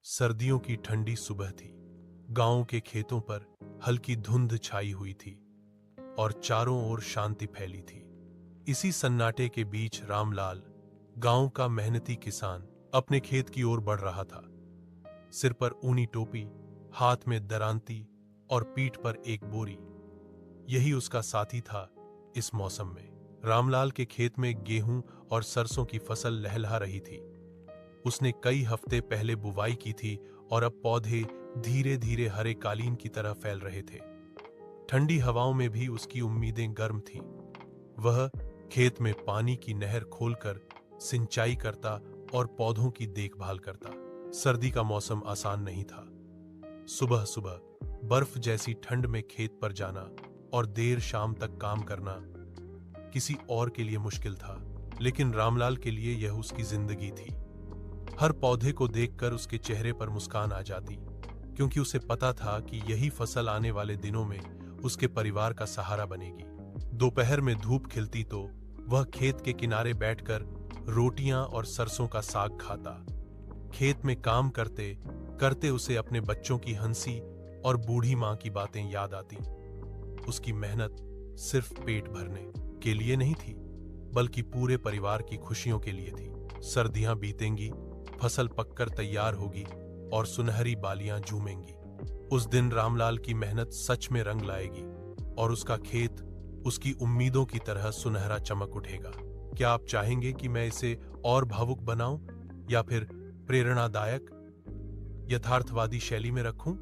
सर्दियों की ठंडी सुबह थी। गांव के खेतों पर हल्की धुंध छाई हुई थी और चारों ओर शांति फैली थी। इसी सन्नाटे के बीच रामलाल, गांव का मेहनती किसान, अपने खेत की ओर बढ़ रहा था। सिर पर ऊनी टोपी, हाथ में दरांती और पीठ पर एक बोरी। यही उसका साथी था इस मौसम में। रामलाल के खेत में गेहूं और सरसों की फसल लहलहा रही थी। उसने कई हफ्ते पहले बुवाई की थी और अब पौधे धीरे धीरे हरे कालीन की तरह फैल रहे थे। ठंडी हवाओं में भी उसकी उम्मीदें गर्म थीं। वह खेत में पानी की नहर खोलकर सिंचाई करता और पौधों की देखभाल करता। सर्दी का मौसम आसान नहीं था। सुबह सुबह बर्फ जैसी ठंड में खेत पर जाना और देर शाम तक काम करना किसी और के लिए मुश्किल था, लेकिन रामलाल के लिए यह उसकी जिंदगी थी। हर पौधे को देखकर उसके चेहरे पर मुस्कान आ जाती, क्योंकि उसे पता था कि यही फसल आने वाले दिनों में उसके परिवार का सहारा बनेगी। दोपहर में धूप खिलती तो वह खेत के किनारे बैठकर रोटियां और सरसों का साग खाता। खेत में काम करते करते उसे अपने बच्चों की हंसी और बूढ़ी मां की बातें याद आती। उसकी मेहनत सिर्फ पेट भरने के लिए नहीं थी, बल्कि पूरे परिवार की खुशियों के लिए थी। सर्दियां बीतेंगी, फसल पककर तैयार होगी और सुनहरी बालियां झूमेंगी। उस दिन रामलाल की मेहनत सच में रंग लाएगी और उसका खेत उसकी उम्मीदों की तरह सुनहरा चमक उठेगा। क्या आप चाहेंगे कि मैं इसे और भावुक बनाऊं या फिर प्रेरणादायक, यथार्थवादी शैली में रखूं?